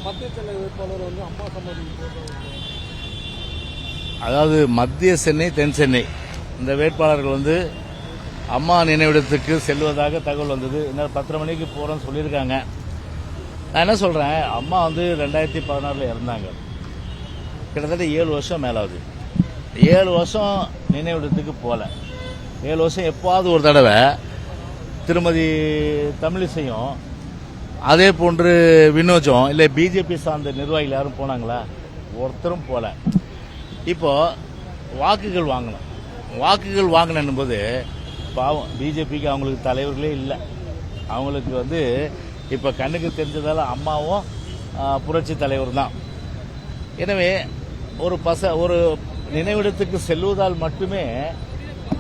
மத்திய சென்னை வேட்பாளர் வந்து அம்மா சமாதி. அதாவது மத்திய சென்னை தென் சென்னை இந்த வேட்பாளர்கள் வந்து அம்மா நினைவிடத்துக்கு செல்வதாக தகவல் வந்தது. இன்னும் 10:30 மணிக்கு போறோம்னு சொல்லியிருக்காங்க. நான் என்ன சொல்றேன், அம்மா வந்து 2016 இறந்தாங்க. கிட்டத்தட்ட 7 வருஷம் மேலாவது. 7 வருஷம் நினைவிடத்துக்கு போல. 7 வருஷம் எப்பாவது ஒரு தடவை திருமதி தமிழிசையும் அதே போன்று வினோஜம் இல்லை பிஜேபி சார்ந்த நிர்வாகிகள் யாரும் போனாங்களா? ஒருத்தரும் போல. இப்போ வாக்குகள் வாங்கணும். வாக்குகள் வாங்கணும் போது பாவம் பிஜேபிக்கு அவங்களுக்கு தலைவர்களே இல்லை. அவங்களுக்கு வந்து இப்போ கண்ணுக்கு தெரிஞ்சதால அம்மாவும் புரட்சி தலைவர் தான். எனவே ஒரு நினைவிடத்துக்கு செல்வதால் மட்டுமே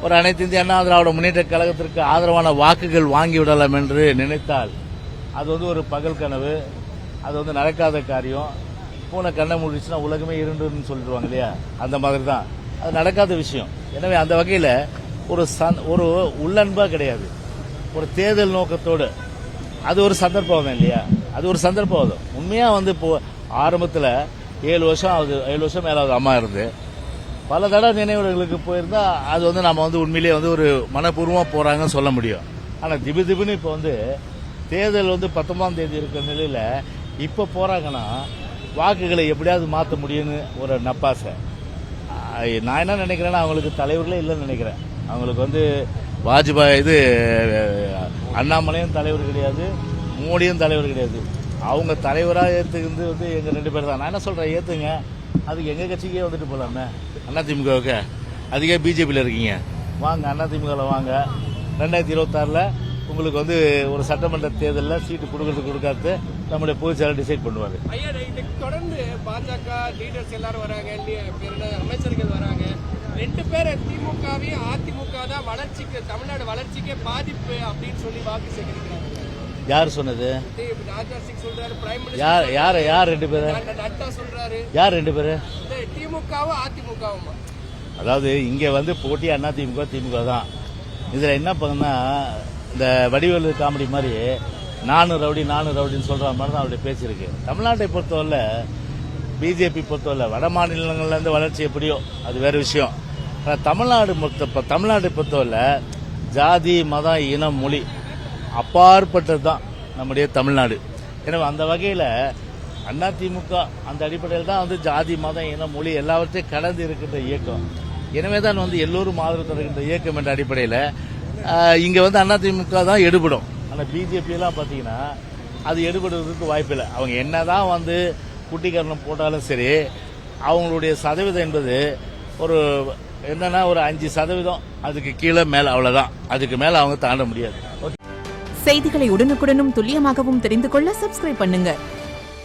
ஒரு அனைத்து இந்திய அண்ணா திராவிட முன்னேற்ற கழகத்திற்கு ஆதரவான வாக்குகள் வாங்கிவிடலாம் என்று நினைத்தால் அது வந்து ஒரு பகல் கனவு. அது வந்து நடக்காத காரியம். பூனை கண்ணை மூடிச்சுன்னா உலகமே இருண்டுன்னு சொல்லிடுவாங்க இல்லையா, அந்த மாதிரி தான். அது நடக்காத விஷயம். எனவே அந்த வகையில் ஒரு உள்ளன்பா கிடையாது, ஒரு தேர்தல் நோக்கத்தோடு அது ஒரு சந்தர்ப்பம் தான் இல்லையா, அது ஒரு சந்தர்ப்பம். உண்மையா வந்து இப்போ ஆரம்பத்தில் 7 வருஷம் ஆகுது, 7 வருஷம் மேலாவது அம்மா இருந்து பல தடவை நினைவுகளுக்கு போயிருந்தா அது வந்து நம்ம வந்து உண்மையிலேயே வந்து ஒரு மனப்பூர்வமாக போறாங்கன்னு சொல்ல முடியும். ஆனால் திபுன்னு இப்போ வந்து தேர்தல் வந்து 19ஆம் தேதி இருக்கிற நிலையில இப்போ போறாங்கன்னா வாக்குகளை எப்படியாவது மாற்ற முடியும்னு ஒரு நப்பாசை. நான் என்ன நினைக்கிறேன்னா அவங்களுக்கு தலைவர்களே இல்லைன்னு நினைக்கிறேன். அவங்களுக்கு வந்து வாஜ்பாய் அண்ணாமலையும் தலைவர் கிடையாது, மோடியும் தலைவர் கிடையாது. அவங்க தலைவராக ஏற்றுக்கிறது வந்து எங்க 2 பேர் தான். நான் என்ன சொல்றேன், ஏத்துங்க. அதுக்கு எங்க கட்சிக்கே வந்துட்டு போலாமே, அதிமுகவுக்கு. அதுக்கே பிஜேபியில் இருக்கீங்க, வாங்க அதிமுகவில் வாங்க. 2026 உங்களுக்கு வந்து ஒரு சட்டமன்ற தேர்தலில் சீட்டு கொடுக்காது நம்முடைய பொதுச்செயலாளர் டிசைட் பண்ணுவாரு. தொடர்ந்து பாஜக லீடர்ஸ் எல்லாரும் வராங்க, அமைச்சர்கள் வராங்க. 2 பேர் திமுகவையும் அதிமுக தான் வளர்ச்சிக்கு, தமிழ்நாடு வளர்ச்சிக்கே பாதிப்பு அப்படின்னு சொல்லி வாக்கு சேகரிக்கிறாங்க. யார் சொன்னது? ராஜ்நாத் சிங் சொல்றாரு, பிரைம் மினிஸ்டர். யார் 2 பேரு? நட்டா சொல்றாரு. யார் 2 பேரு? திமுகவும் அதிமுகவும். அதாவது இங்க வந்து போட்டி அதிமுக திமுக தான். இதுல என்ன பண்ணா இந்த வடிவேலு காமெடி மாதிரி நானும் ரவுடின்னு சொல்ற மாதிரி தான் அவருடைய பேசியிருக்கு. தமிழ்நாட்டை பொறுத்தவரை பிஜேபி பொறுத்தவரை வட மாநிலங்கள்ல இருந்து வளர்ச்சி எப்படியோ அது வேற விஷயம். தமிழ்நாட்டை பொறுத்தவரை ஜாதி மதம் இனம் மொழி அப்பாற்பட்டது தான் நம்முடைய தமிழ்நாடு. எனவே அந்த வகையில் அதிமுக அந்த அடிப்படையில் தான் வந்து ஜாதி மதம் இனம் மொழி எல்லாவற்றையும் கடந்து இருக்கின்ற இயக்கம். எனவே தான் வந்து எல்லோரும் ஆதரவு தருகின்ற இயக்கம் என்ற அடிப்படையில் இங்க வந்து அதிமுக தான் எடுபடும். ஆனால் பிஜேபி எல்லாம் பார்த்தீங்கன்னா அது எடுபடுவதற்கு வாய்ப்பில்லை. அவங்க என்னதான் வந்து குட்டிக்கரணம் போட்டாலும் சரி, அவங்களுடைய சதவீதம் என்பது ஒரு 5%, அதுக்கு கீழே மேல, அவ்வளவுதான். அதுக்கு மேல அவங்க தாண்ட முடியாது. செய்திகளை உடனுக்குடனும் துல்லியமாகவும் தெரிந்து கொள்ள சப்ஸ்கிரைப் பண்ணுங்க.